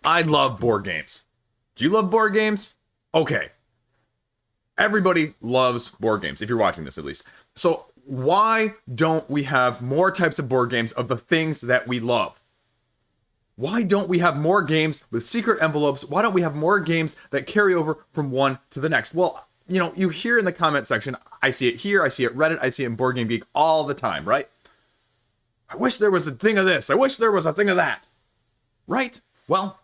I love board games. Do you love board games? Okay. Everybody loves board games, if you're watching this at least. So why don't we have more types of board games of the things that we love? Why don't we have more games with secret envelopes? Why don't we have more games that carry over from one to the next? Well, you know, you hear in the comment section, I see it here, I see it Reddit, I see it in Board Game Geek all the time, right? I wish there was a thing of this. I wish there was a thing of that. Right? Well,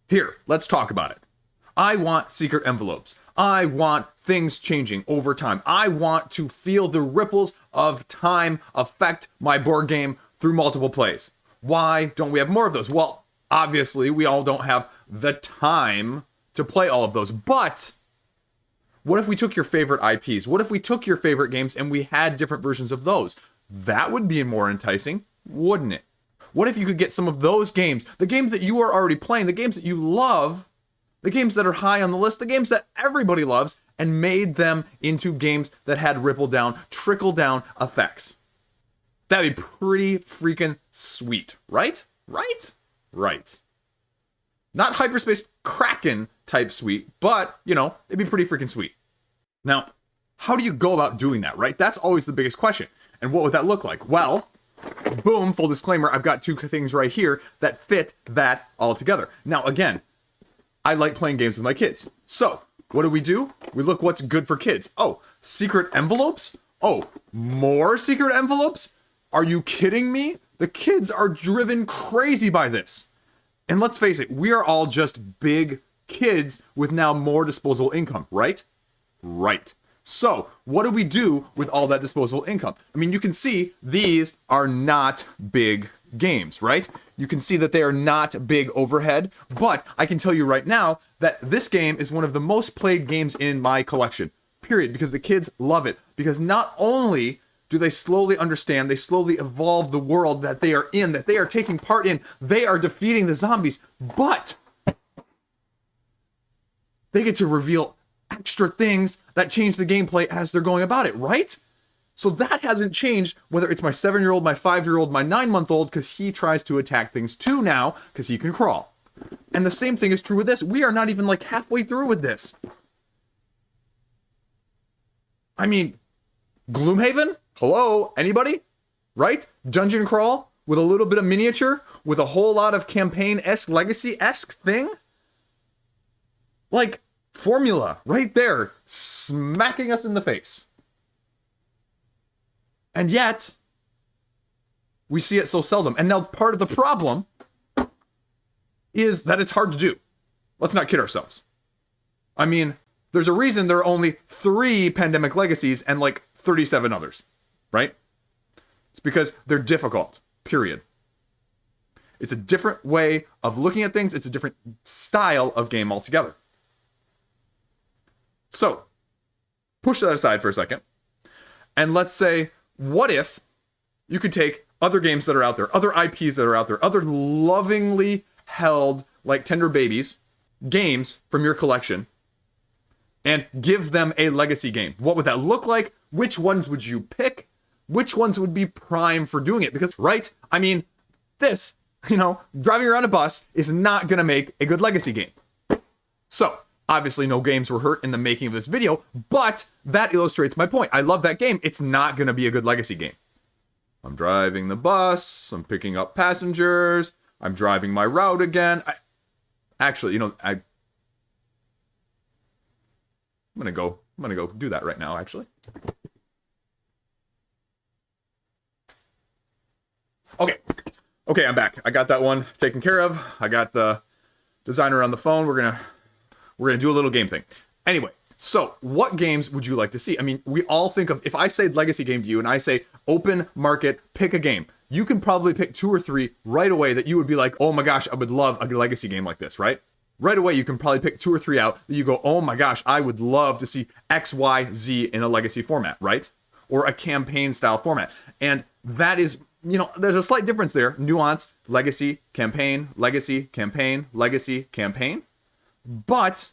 here, let's talk about it. I want secret envelopes. I want things changing over time. I want to feel the ripples of time affect my board game through multiple plays. Why don't we have more of those? Well, obviously, we all don't have the time to play all of those. But what if we took your favorite IPs? What if we took your favorite games and we had different versions of those? That would be more enticing, wouldn't it? What if you could get some of those games, the games that you are already playing, the games that you love, the games that are high on the list, the games that everybody loves, and made them into games that had ripple down, trickle down effects? That'd be pretty freaking sweet, right? Right. Not Hyperspace Kraken type sweet, but, you know, it'd be pretty freaking sweet. Now, how do you go about doing that, right? That's always the biggest question. And what would that look like? Well, boom, full disclaimer, I've got two things right here that fit that all together. Now, again, I like playing games with my kids. So, what do? We look what's good for kids. Oh, secret envelopes? Oh, more secret envelopes? Are you kidding me? The kids are driven crazy by this. And let's face it, we are all just big kids with now more disposable income, right? Right. So, what do we do with all that disposable income? I mean, you can see these are not big games, right? You can see that they are not big overhead, but I can tell you right now that this game is one of the most played games in my collection, period, because the kids love it. Because not only do they slowly understand, they slowly evolve the world that they are in, that they are taking part in, they are defeating the zombies, but they get to reveal extra things that change the gameplay as they're going about it, right? So that hasn't changed, whether it's my 7-year-old, my 5-year-old, my 9-month-old, because he tries to attack things too now, because he can crawl. And the same thing is true with this. We are not even like halfway through with this. I mean, Gloomhaven? Hello? Anybody? Right? Dungeon crawl with a little bit of miniature, with a whole lot of campaign-esque, legacy-esque thing? Like, formula right there, smacking us in the face. And yet, we see it so seldom. And now part of the problem is that it's hard to do. Let's not kid ourselves. I mean, there's a reason there are only 3 Pandemic Legacies and like 37 others, right? It's because they're difficult, period. It's a different way of looking at things. It's a different style of game altogether. So, push that aside for a second. And let's say, what if you could take other games that are out there, other IPs that are out there, other lovingly held, like tender babies, games from your collection, and give them a legacy game? What would that look like? Which ones would you pick? Which ones would be prime for doing it? Because, right, I mean, this, you know, driving around a bus is not going to make a good legacy game. So, obviously, no games were hurt in the making of this video, but that illustrates my point. I love that game. It's not going to be a good legacy game. I'm driving the bus. I'm picking up passengers. I'm driving my route again. Actually, you know, I'm gonna go do that right now, actually. Okay, I'm back. I got that one taken care of. I got the designer on the phone. We're gonna do a little game thing. Anyway, so what games would you like to see? I mean, we all think of, if I say legacy game to you and I say open market, pick a game, you can probably pick 2 or 3 right away that you would be like, oh my gosh, I would love a legacy game like this, right? Right away, you can probably pick 2 or 3 out that you go, oh my gosh, I would love to see X, Y, Z in a legacy format, right? Or a campaign style format. And that is, you know, there's a slight difference there. Nuance, legacy, campaign, legacy, campaign, legacy, campaign. But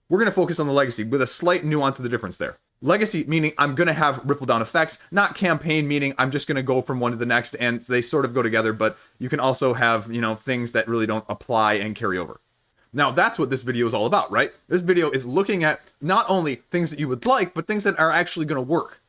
we're going to focus on the legacy with a slight nuance of the difference there. Legacy meaning I'm going to have ripple down effects, not campaign meaning I'm just going to go from one to the next, and they sort of go together, but you can also have, things that really don't apply and carry over. Now, that's what this video is all about, right? This video is looking at not only things that you would like, but things that are actually going to work.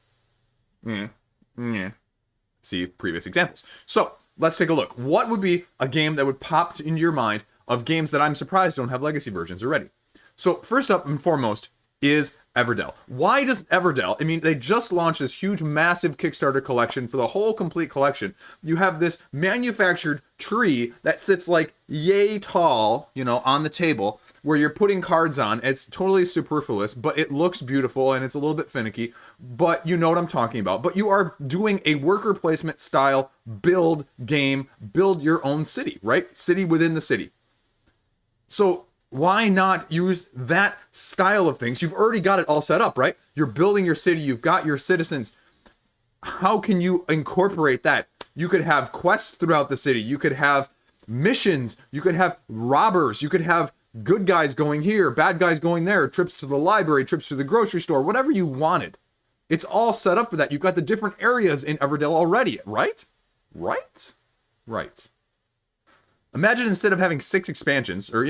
See previous examples. So, let's take a look. What would be a game that would pop into your mind of games that I'm surprised don't have legacy versions already? So, first up and foremost is Everdell. Why does Everdell? I mean, they just launched this huge, massive Kickstarter collection for the whole complete collection. You have this manufactured tree that sits like yay tall, on the table where you're putting cards on. It's totally superfluous, but it looks beautiful and it's a little bit finicky, but you know what I'm talking about. But you are doing a worker placement style build game, build your own city, right? City within the city. So why not use that style of things? You've already got it all set up, right? You're building your city. You've got your citizens. How can you incorporate that? You could have quests throughout the city. You could have missions. You could have robbers. You could have good guys going here, bad guys going there, trips to the library, trips to the grocery store, whatever you wanted. It's all set up for that. You've got the different areas in Everdell already, right? Right. Imagine instead of having 6 expansions, or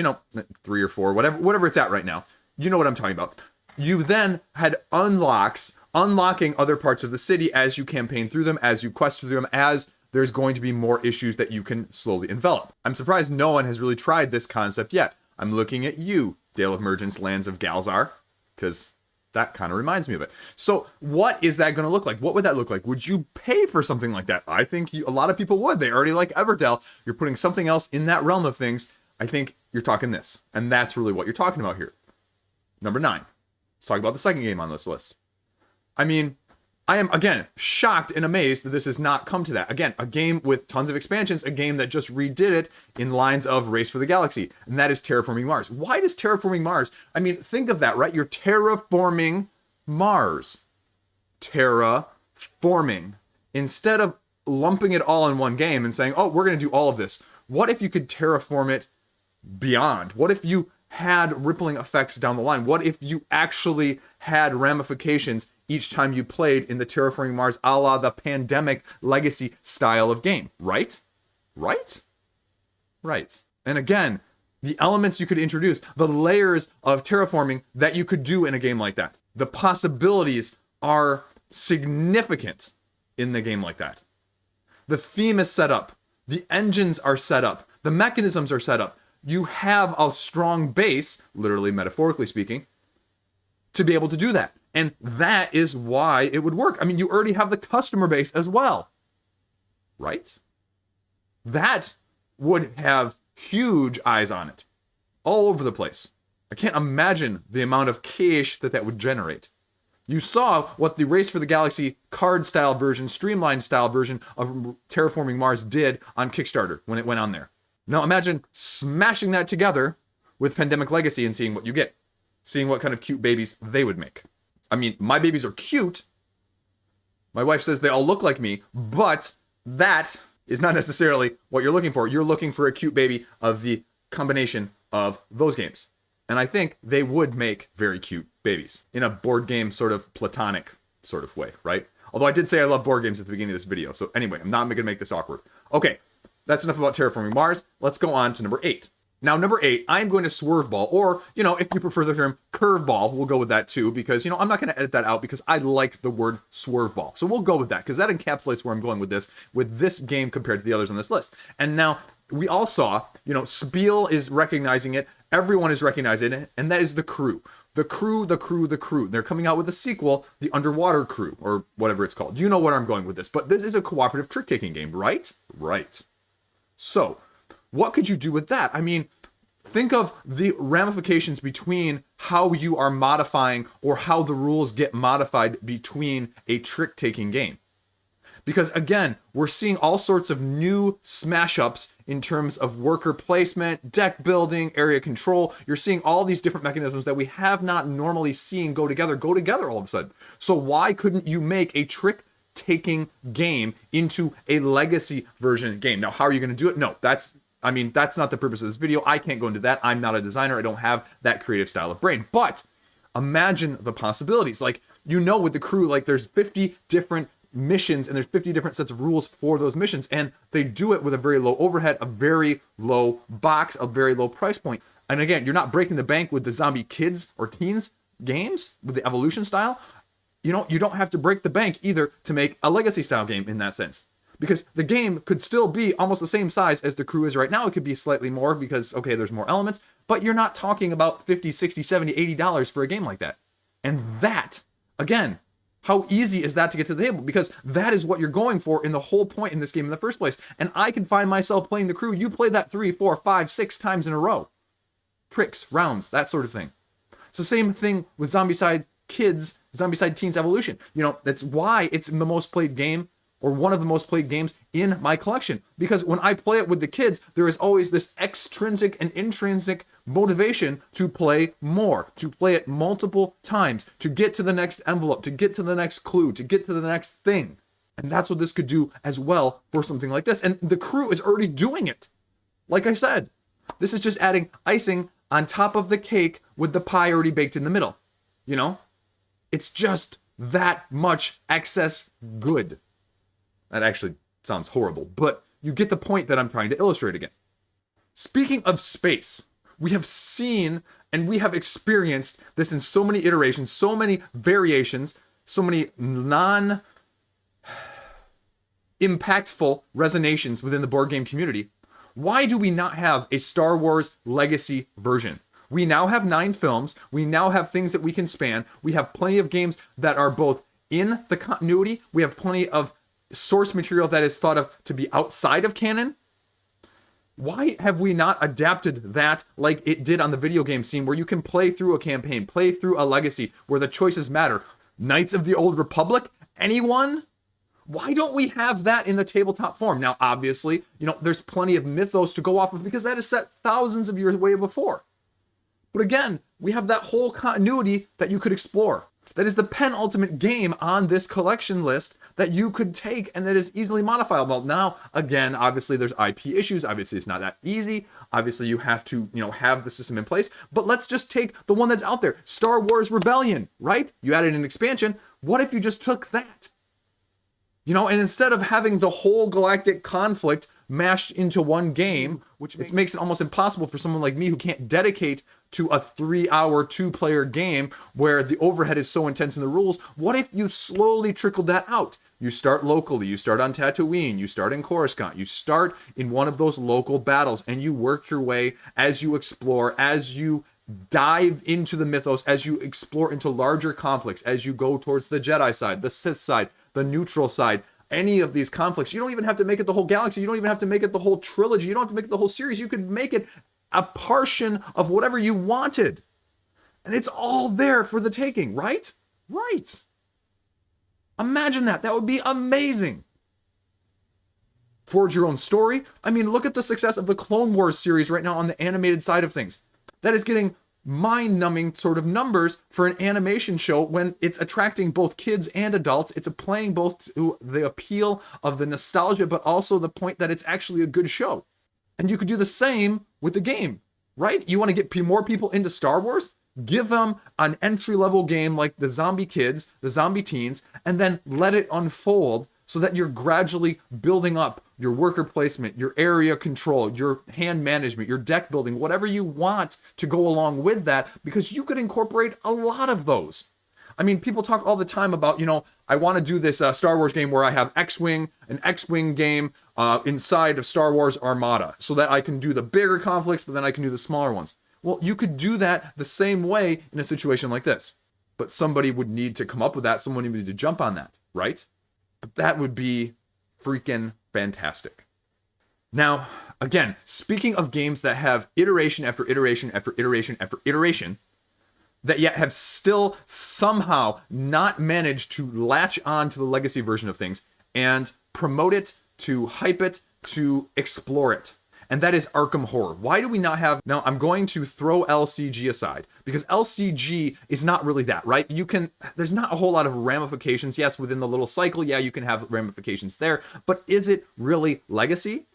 3 or 4, whatever it's at right now, you know what I'm talking about. You then had unlocking other parts of the city as you campaign through them, as you quest through them, as there's going to be more issues that you can slowly envelop. I'm surprised no one has really tried this concept yet. I'm looking at you, Dale of Emergence, Lands of Galzar, because that kind of reminds me of it. So what is that going to look like? What would that look like? Would you pay for something like that? I think a lot of people would. They already like Everdell. You're putting something else in that realm of things. I think you're talking this. And that's really what you're talking about here. Number 9. Let's talk about the second game on this list. I mean, I am, again, shocked and amazed that this has not come to that. Again, a game with tons of expansions, a game that just redid it in lines of Race for the Galaxy, and that is Terraforming Mars. Why does Terraforming Mars? I mean, think of that, right? You're terraforming Mars. Terraforming. Instead of lumping it all in one game and saying, oh, we're going to do all of this, what if you could terraform it beyond? What if you had rippling effects down the line? What if you actually had ramifications each time you played in the Terraforming Mars a la the Pandemic Legacy style of game, right? And again, the elements you could introduce, the layers of terraforming that you could do in a game like that. The possibilities are significant in the game like that. The theme is set up. The engines are set up. The mechanisms are set up. You have a strong base, literally metaphorically speaking, to be able to do that. And that is why it would work. I mean, you already have the customer base as well, right? That would have huge eyes on it all over the place. I can't imagine the amount of cash that would generate. You saw what the Race for the Galaxy card style version, streamlined style version of Terraforming Mars did on Kickstarter when it went on there. Now imagine smashing that together with Pandemic Legacy and seeing what you get. Seeing what kind of cute babies they would make. I mean, my babies are cute. My wife says they all look like me, but that is not necessarily what you're looking for. You're looking for a cute baby of the combination of those games. And I think they would make very cute babies in a board game sort of platonic sort of way, right? Although I did say I love board games at the beginning of this video. So anyway, I'm not going to make this awkward. Okay, that's enough about Terraforming Mars. Let's go on to number 8. Now, number 8, I'm going to swerveball, or, if you prefer the term curveball, we'll go with that too, because, I'm not going to edit that out because I like the word swerveball. So we'll go with that, because that encapsulates where I'm going with this game compared to the others on this list. And now, we all saw, Spiel is recognizing it, everyone is recognizing it, and that is the crew. The crew. They're coming out with a sequel, The Underwater Crew, or whatever it's called. You know where I'm going with this, but this is a cooperative trick-taking game, right? Right. So, what could you do with that? I mean, think of the ramifications between how you are modifying or how the rules get modified between a trick-taking game. Because again, we're seeing all sorts of new smash-ups in terms of worker placement, deck building, area control. You're seeing all these different mechanisms that we have not normally seen go together all of a sudden. So why couldn't you make a trick-taking game into a legacy version game? Now, how are you going to do it? No, that's not the purpose of this video. I can't go into that. I'm not a designer. I don't have that creative style of brain. But imagine the possibilities. Like, you know, with the crew, like there's 50 different missions and there's 50 different sets of rules for those missions, and they do it with a very low overhead, a very low box, a very low price point. And again, you're not breaking the bank with the zombie kids or teens games with the evolution style. You know, you don't have to break the bank either to make a legacy style game in that sense, because the game could still be almost the same size as the crew is right now. It could be slightly more because, okay, there's more elements, but you're not talking about $50, $60, $70, $80 for a game like that. And that, again, how easy is that to get to the table? Because that is what you're going for in the whole point in this game in the first place. And I can find myself playing the crew. You play that 3, 4, 5, 6 times in a row. Tricks, rounds, that sort of thing. It's the same thing with Zombicide Kids, Zombicide Teens Evolution. You know, that's why it's the most played game, or one of the most played games in my collection. Because when I play it with the kids, there is always this extrinsic and intrinsic motivation to play more, to play it multiple times, to get to the next envelope, to get to the next clue, to get to the next thing. And that's what this could do as well for something like this. And the crew is already doing it. Like I said, this is just adding icing on top of the cake with the pie already baked in the middle. You know? It's just that much excess good. That actually sounds horrible, but you get the point that I'm trying to illustrate again. Speaking of space, we have seen and we have experienced this in so many iterations, so many variations, so many non-impactful resonations within the board game community. Why do we not have a Star Wars Legacy version? We now have 9 films. We now have things that we can span. We have plenty of games that are both in the continuity. We have plenty of source material that is thought of to be outside of canon. Why have we not adapted that like it did on the video game scene, where you can play through a campaign, play through a legacy, where the choices matter? Knights of the Old Republic? Anyone? Why don't we have that in the tabletop form? Now, obviously, you know, there's plenty of mythos to go off of because that is set thousands of years way before. But again, we have that whole continuity that you could explore. That is the penultimate game on this collection list that you could take and that is easily modifiable. Now, again, obviously there's IP issues. Obviously it's not that easy. Obviously you have to, you know, have the system in place. But let's just take the one that's out there. Star Wars Rebellion, right? You added an expansion. What if you just took that? You know, and instead of having the whole galactic conflict mashed into one game, which makes it almost impossible for someone like me who can't dedicate to a 3-hour 2-player game where the overhead is so intense in the rules. What if you slowly trickled that out? You start locally, you start on Tatooine, you start in Coruscant, you start in one of those local battles, and you work your way as you explore, as you dive into the mythos, as you explore into larger conflicts, as you go towards the Jedi side, the Sith side, the neutral side, any of these conflicts. You don't even have to make it the whole galaxy. You don't even have to make it the whole trilogy. You don't have to make it the whole series. You could make it a portion of whatever you wanted. And it's all there for the taking, right? Right. Imagine that. That would be amazing. Forge your own story. I mean, look at the success of the Clone Wars series right now on the animated side of things. That is getting mind-numbing sort of numbers for an animation show when it's attracting both kids and adults. It's playing both to the appeal of the nostalgia, but also the point that it's actually a good show. And you could do the same with the game, right? You want to get more people into Star Wars? Give them an entry-level game like the Zombie Kids, the Zombie Teens, and then let it unfold so that you're gradually building up your worker placement, your area control, your hand management, your deck building, whatever you want to go along with that, because you could incorporate a lot of those. I mean, people talk all the time about, you know, I want to do this Star Wars game where I have X-Wing, an X-Wing game inside of Star Wars Armada, so that I can do the bigger conflicts, but then I can do the smaller ones. Well, you could do that the same way in a situation like this. But somebody would need to come up with that. Someone would need to jump on that, right? But that would be freaking fantastic. Now, again, speaking of games that have iteration after iteration after iteration after iteration, that yet have still somehow not managed to latch on to the legacy version of things and promote it, to hype it, to explore it. And that is Arkham Horror. Why do we not have... Now, I'm going to throw LCG aside, because LCG is not really that, right? You can... There's not a whole lot of ramifications. Yes, within the little cycle, yeah, you can have ramifications there. But is it really legacy?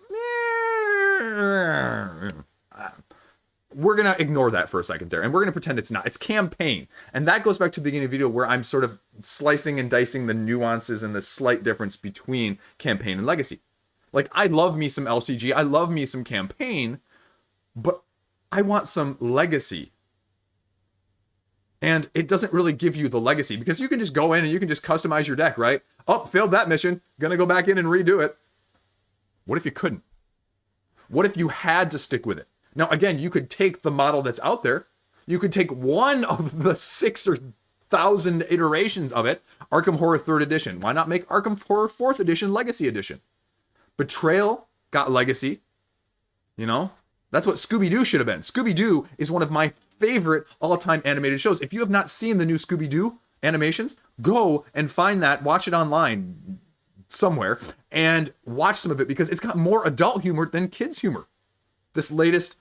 we're going to ignore that for a second there, and we're going to pretend it's not. It's campaign. And that goes back to the beginning of the video where I'm sort of slicing and dicing the nuances and the slight difference between campaign and legacy. Like, I love me some LCG, I love me some campaign, but I want some legacy. And it doesn't really give you the legacy, because you can just go in and you can just customize your deck, right? Oh, failed that mission, gonna go back in and redo it. What if you couldn't? What if you had to stick with it? Now, again, you could take the model that's out there. You could take one of the 6,000 iterations of it, Arkham Horror 3rd Edition. Why not make Arkham Horror 4th Edition Legacy Edition? Betrayal got legacy, you know? That's what Scooby-Doo should have been. Scooby-Doo is one of my favorite all-time animated shows. If you have not seen the new Scooby-Doo animations, go and find that, watch it online somewhere, and watch some of it, because it's got more adult humor than kids' humor. This latest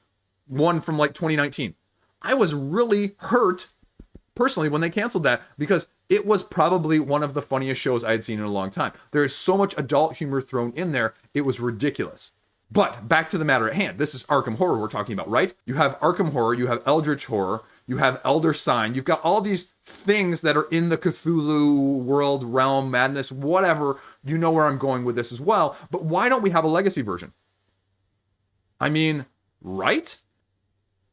one from like 2019. I was really hurt personally when they canceled that, because it was probably one of the funniest shows I had seen in a long time. There is so much adult humor thrown in there, it was ridiculous. But back to the matter at hand. This is Arkham Horror we're talking about, right? You have Arkham Horror, you have Eldritch Horror, you have Elder Sign, you've got all these things that are in the Cthulhu world, realm, madness, whatever. You know where I'm going with this as well. But why don't we have a legacy version? I mean, right?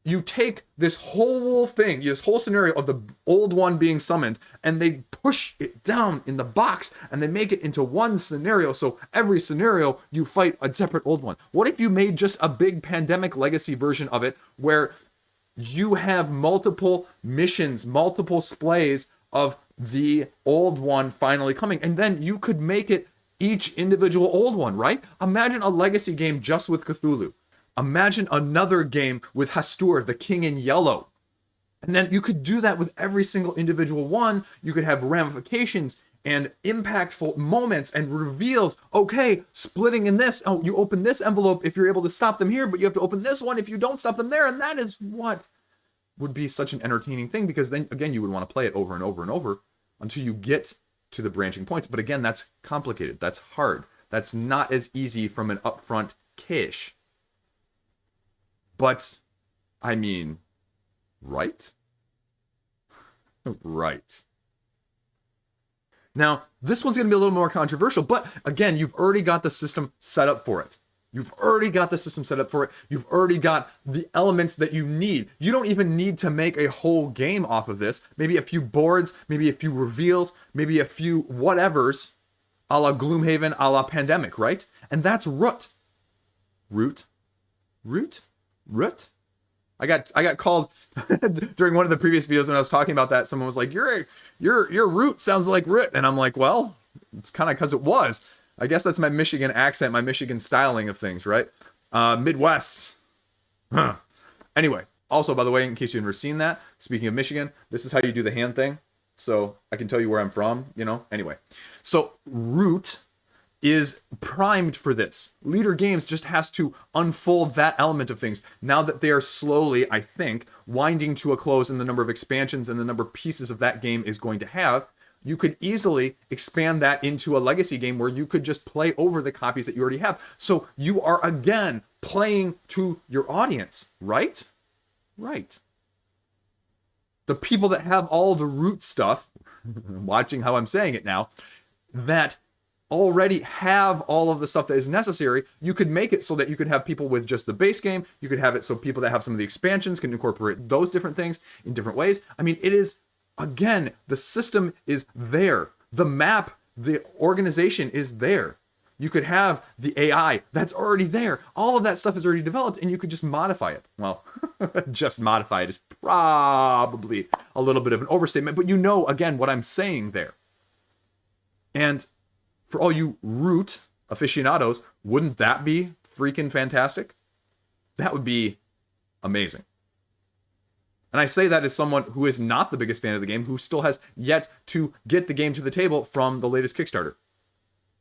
You take this whole thing, this whole scenario of the old one being summoned, and they push it down in the box, and they make it into one scenario. So every scenario, you fight a separate old one. What if you made just a big pandemic legacy version of it, where you have multiple missions, multiple splays of the old one finally coming, and then you could make it each individual old one, right? Imagine a legacy game just with Cthulhu. Imagine another game with Hastur, the King in Yellow. And then you could do that with every single individual one. You could have ramifications and impactful moments and reveals. Okay, splitting in this. Oh, you open this envelope if you're able to stop them here, but you have to open this one if you don't stop them there. And that is what would be such an entertaining thing, because then, again, you would want to play it over and over and over until you get to the branching points. But again, that's complicated. That's hard. That's not as easy from an upfront cache. But, I mean, right? Right. Now, this one's going to be a little more controversial, but again, you've already got the system set up for it. You've already got the system set up for it. You've already got the elements that you need. You don't even need to make a whole game off of this. Maybe a few boards, maybe a few reveals, maybe a few whatevers, a la Gloomhaven, a la Pandemic, right? And that's Root. Root? I got called during one of the previous videos when I was talking about that. Someone was like, your root sounds like root. And I'm like, well, it's kind of because it was. I guess that's my Michigan accent, my Michigan styling of things, right? Midwest. Huh. Anyway, also, by the way, in case you've never seen that, speaking of Michigan, this is how you do the hand thing. So I can tell you where I'm from, you know? Anyway, so root is primed for this. Leader Games just has to unfold that element of things now that they are slowly, I think, winding to a close in the number of expansions and the number of pieces of that game is going to have. You could easily expand that into a legacy game where you could just play over the copies that you already have. So you are, again, playing to your audience, right? Right. The people that have all the root stuff, watching how I'm saying it now, that already have all of the stuff that is necessary, you could make it so that you could have people with just the base game. You could have it so people that have some of the expansions can incorporate those different things in different ways. I mean, it is, again, the system is there. The map, the organization is there. You could have the AI that's already there. All of that stuff is already developed, and you could just modify it. Well, just modify it is probably a little bit of an overstatement, but you know, again, what I'm saying there. And for all you root aficionados, wouldn't that be freaking fantastic? That would be amazing. And I say that as someone who is not the biggest fan of the game, who still has yet to get the game to the table from the latest Kickstarter,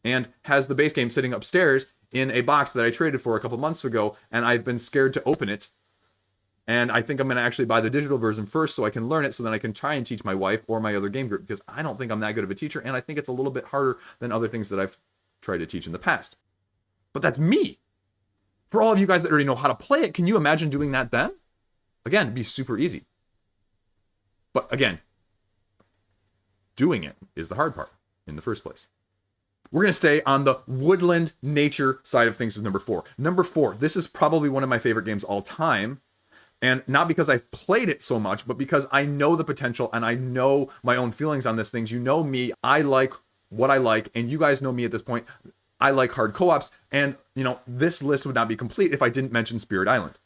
and has the base game sitting upstairs in a box that I traded for a couple months ago, and I've been scared to open it. And I think I'm going to actually buy the digital version first so I can learn it, so then I can try and teach my wife or my other game group, because I don't think I'm that good of a teacher, and I think it's a little bit harder than other things that I've tried to teach in the past. But that's me. For all of you guys that already know how to play it, can you imagine doing that then? Again, it'd be super easy. But again, doing it is the hard part in the first place. We're going to stay on the woodland nature side of things with number 4. Number 4, this is probably one of my favorite games all time. And not because I've played it so much, but because I know the potential and I know my own feelings on this thing. You know me, I like what I like, and you guys know me at this point. I like hard co-ops, and this list would not be complete if I didn't mention Spirit Island.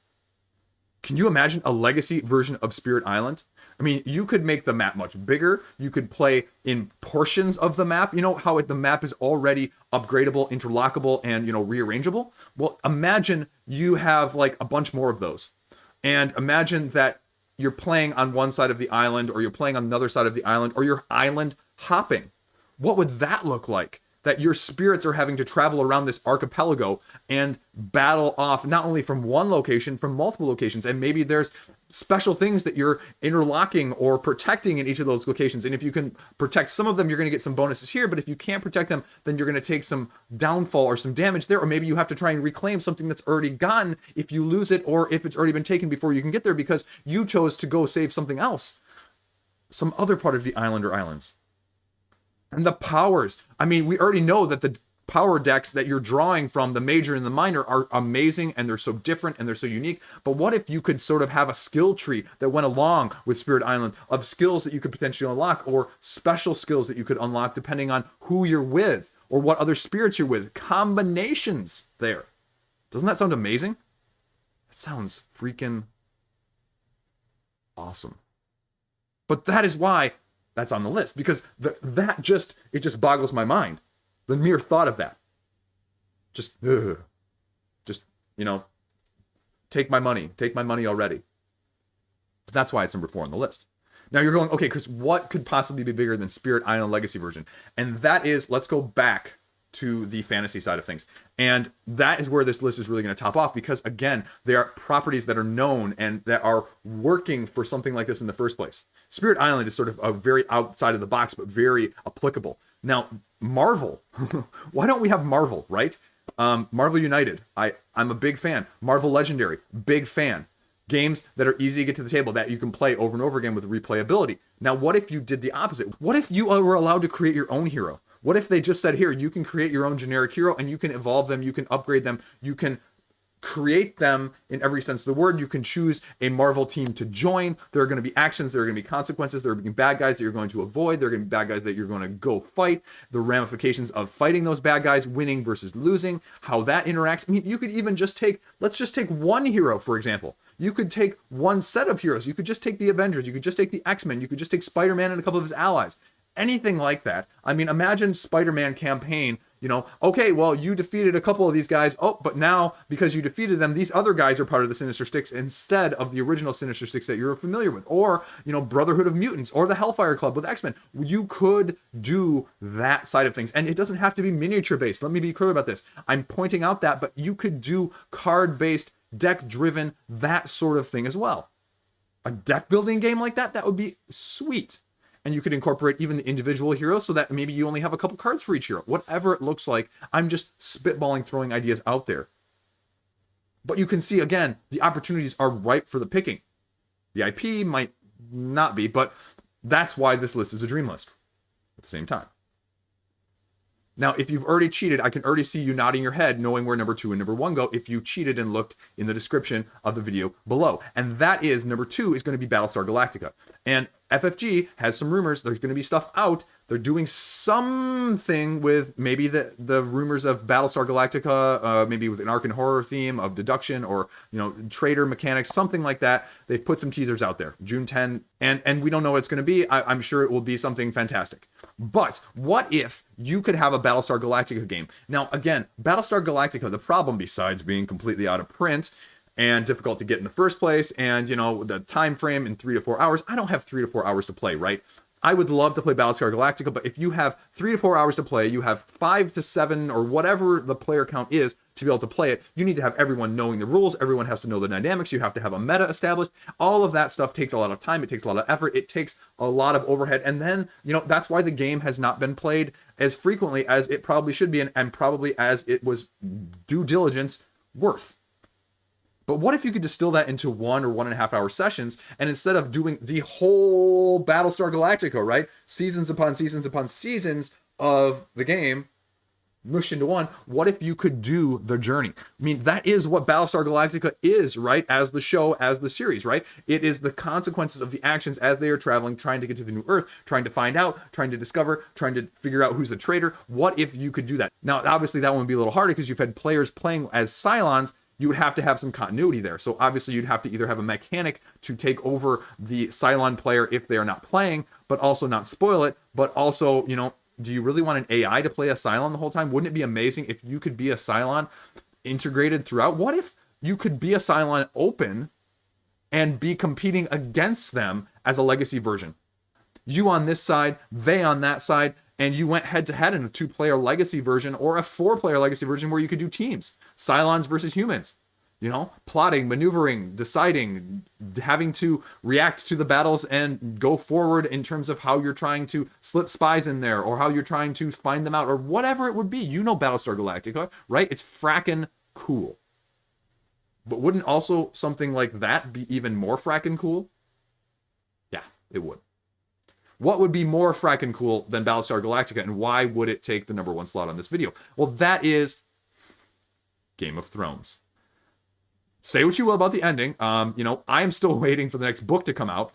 Can you imagine a legacy version of Spirit Island? I mean, you could make the map much bigger. You could play in portions of the map. You know how the map is already upgradable, interlockable, and rearrangeable? Well, imagine you have like a bunch more of those. And imagine that you're playing on one side of the island, or you're playing on another side of the island, or you're island hopping. What would that look like? That your spirits are having to travel around this archipelago and battle off not only from one location, from multiple locations. And maybe there's special things that you're interlocking or protecting in each of those locations. And if you can protect some of them, you're going to get some bonuses here. But if you can't protect them, then you're going to take some downfall or some damage there. Or maybe you have to try and reclaim something that's already gone if you lose it, or if it's already been taken before you can get there because you chose to go save something else, some other part of the island or islands. And the powers. I mean, we already know that the power decks that you're drawing from, the major and the minor, are amazing, and they're so different and they're so unique. But what if you could sort of have a skill tree that went along with Spirit Island of skills that you could potentially unlock, or special skills that you could unlock depending on who you're with or what other spirits you're with? Combinations there. Doesn't that sound amazing? That sounds freaking awesome. But that is why that's on the list, because it just boggles my mind. The mere thought of that. Just take my money already. But that's why it's number 4 on the list. Now you're going, okay, because what could possibly be bigger than Spirit Island Legacy version? And that is, let's go back to the fantasy side of things. And that is where this list is really going to top off, because again, they are properties that are known and that are working for something like this in the first place. Spirit Island is sort of a very outside of the box, but very applicable. Now, Marvel, why don't we have Marvel, right? Marvel United, I'm a big fan. Marvel Legendary, big fan. Games that are easy to get to the table that you can play over and over again with replayability. Now, what if you did the opposite? What if you were allowed to create your own hero? What if they just said, here, you can create your own generic hero and you can evolve them, you can upgrade them, you can create them in every sense of the word. You can choose a Marvel team to join. There are going to be actions, there are going to be consequences, there are going to be bad guys that you're going to avoid, there are going to be bad guys that you're going to go fight, the ramifications of fighting those bad guys, winning versus losing, how that interacts. I mean, you could even let's just take one hero, for example. You could take one set of heroes. You could just take the Avengers, you could just take the X-Men, you could just take Spider-Man and a couple of his allies. Anything like that. I mean, imagine Spider-Man campaign, okay, well, you defeated a couple of these guys. Oh, but now, because you defeated them, these other guys are part of the Sinister Six instead of the original Sinister Six that you're familiar with. Or, Brotherhood of Mutants, or the Hellfire Club with X-Men. You could do that side of things. And it doesn't have to be miniature-based. Let me be clear about this. I'm pointing out that, but you could do card-based, deck-driven, that sort of thing as well. A deck-building game like that would be sweet. And you could incorporate even the individual heroes so that maybe you only have a couple cards for each hero. Whatever it looks like, I'm just spitballing, throwing ideas out there. But you can see, again, the opportunities are ripe for the picking. The IP might not be, but that's why this list is a dream list at the same time. Now, if you've already cheated, I can already see you nodding your head, knowing where number 2 and number 1 go if you cheated and looked in the description of the video below. And that is, number 2 is going to be Battlestar Galactica. And FFG has some rumors. There's going to be stuff out. They're doing something with maybe the rumors of Battlestar Galactica, maybe with an Arkham Horror theme of deduction or, trader mechanics, something like that. They've put some teasers out there, June 10, and we don't know what it's going to be. I'm sure it will be something fantastic. But what if you could have a Battlestar Galactica game? Now, again, Battlestar Galactica, the problem besides being completely out of print and difficult to get in the first place, and the time frame in 3 to 4 hours, I don't have 3 to 4 hours to play, right? I would love to play Battlestar Galactica, but if you have 3 to 4 hours to play, you have 5 to 7 or whatever the player count is to be able to play it, you need to have everyone knowing the rules, everyone has to know the dynamics, you have to have a meta established. All of that stuff takes a lot of time, it takes a lot of effort, it takes a lot of overhead, and then, that's why the game has not been played as frequently as it probably should be, and probably as it was due diligence worth. But what if you could distill that into 1 or 1.5 hour sessions, and instead of doing the whole Battlestar Galactica, right, seasons upon seasons upon seasons of the game, mushed into one, what if you could do the journey? I mean, that is what Battlestar Galactica is, right? As the show, as the series, right? It is the consequences of the actions as they are traveling, trying to get to the new Earth, trying to find out, trying to discover, trying to figure out who's the traitor. What if you could do that? Now, obviously, that one would be a little harder because you've had players playing as Cylons. You would have to have some continuity there. So obviously, you'd have to either have a mechanic to take over the Cylon player if they are not playing, but also not spoil it, but also, you know, do you really want an AI to play a Cylon the whole time? Wouldn't it be amazing if you could be a Cylon integrated throughout? What if you could be a Cylon open and be competing against them as a legacy version? You on this side, they on that side, and you went head to head in a 2-player legacy version or a 4-player legacy version where you could do teams. Cylons versus humans. You know, plotting, maneuvering, deciding, having to react to the battles and go forward in terms of how you're trying to slip spies in there or how you're trying to find them out or whatever it would be. You know Battlestar Galactica, right? It's frackin' cool. But wouldn't also something like that be even more frackin' cool? Yeah, it would. What would be more frackin' cool than Battlestar Galactica, and why would it take the #1 slot on this video? Well, that is Game of Thrones. Say what you will about the ending. You know, I am still waiting for the next book to come out.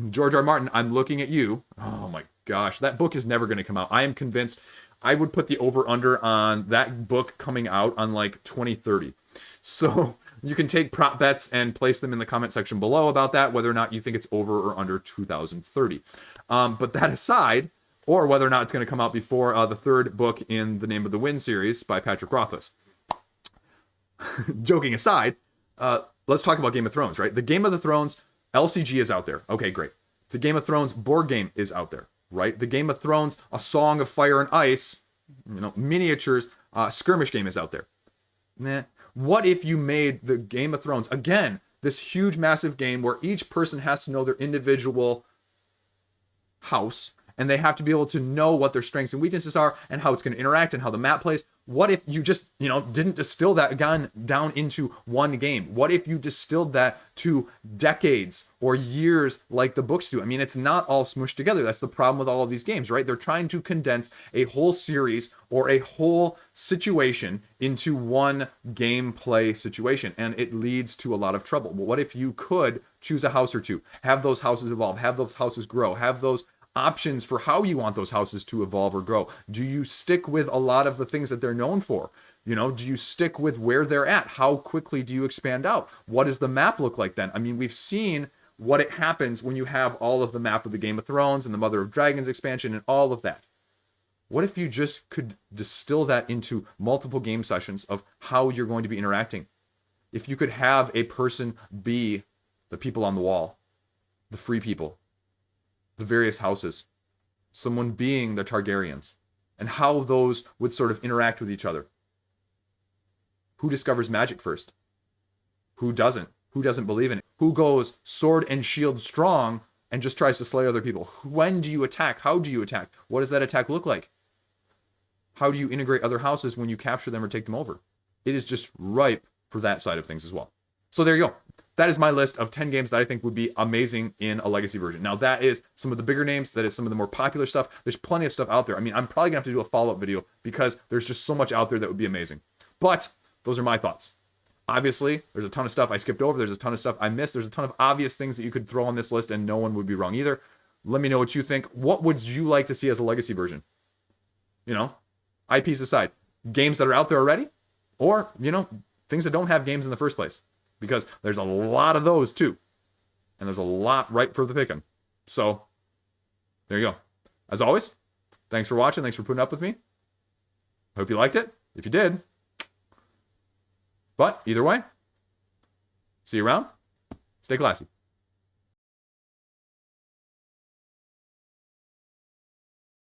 George R. R. Martin, I'm looking at you. Oh my gosh, that book is never going to come out. I am convinced. I would put the over-under on that book coming out on like 2030. So you can take prop bets and place them in the comment section below about that, whether or not you think it's over or under 2030. But that aside, or whether or not it's going to come out before the 3rd book in the Name of the Wind series by Patrick Rothfuss. Joking aside, let's talk about Game of Thrones, right? The Game of the Thrones LCG is out there. Okay, great. The Game of Thrones board game is out there, right? The Game of Thrones A Song of Fire and Ice, you know, miniatures, skirmish game is out there. Nah. What if you made the Game of Thrones, again, this huge, massive game where each person has to know their individual house, and they have to be able to know what their strengths and weaknesses are and how it's going to interact and how the map plays. What if you just, you know, didn't distill that again down into one game? What if you distilled that to decades or years like the books do? I mean, it's not all smushed together. That's the problem with all of these games, right? They're trying to condense a whole series or a whole situation into one gameplay situation, and it leads to a lot of trouble. But what if you could choose a house or two, have those houses evolve, have those houses grow, have those options for how you want those houses to evolve or grow? Do you stick with a lot of the things that they're known for? You know, do you stick with where they're at? How quickly do you expand out? What does the map look like then? I mean, we've seen what it happens when you have all of the map of the Game of Thrones and the Mother of Dragons expansion and all of that. What if you just could distill that into multiple game sessions of how you're going to be interacting? If you could have a person be the people on the wall, the free people, the various houses, someone being the Targaryens, and how those would sort of interact with each other. Who discovers magic first? Who doesn't? Who doesn't believe in it? Who goes sword and shield strong and just tries to slay other people? When do you attack? How do you attack? What does that attack look like? How do you integrate other houses when you capture them or take them over? It is just ripe for that side of things as well. So there you go. That is my list of 10 games that I think would be amazing in a legacy version. Now, that is some of the bigger names. That is some of the more popular stuff. There's plenty of stuff out there. I mean, I'm probably going to have to do a follow-up video because there's just so much out there that would be amazing. But those are my thoughts. Obviously, there's a ton of stuff I skipped over. There's a ton of stuff I missed. There's a ton of obvious things that you could throw on this list and no one would be wrong either. Let me know what you think. What would you like to see as a legacy version? You know, IPs aside. Games that are out there already? Or, you know, things that don't have games in the first place. Because there's a lot of those too. And there's a lot ripe for the picking. So, there you go. As always, thanks for watching. Thanks for putting up with me. Hope you liked it. If you did. But, either way, see you around. Stay classy.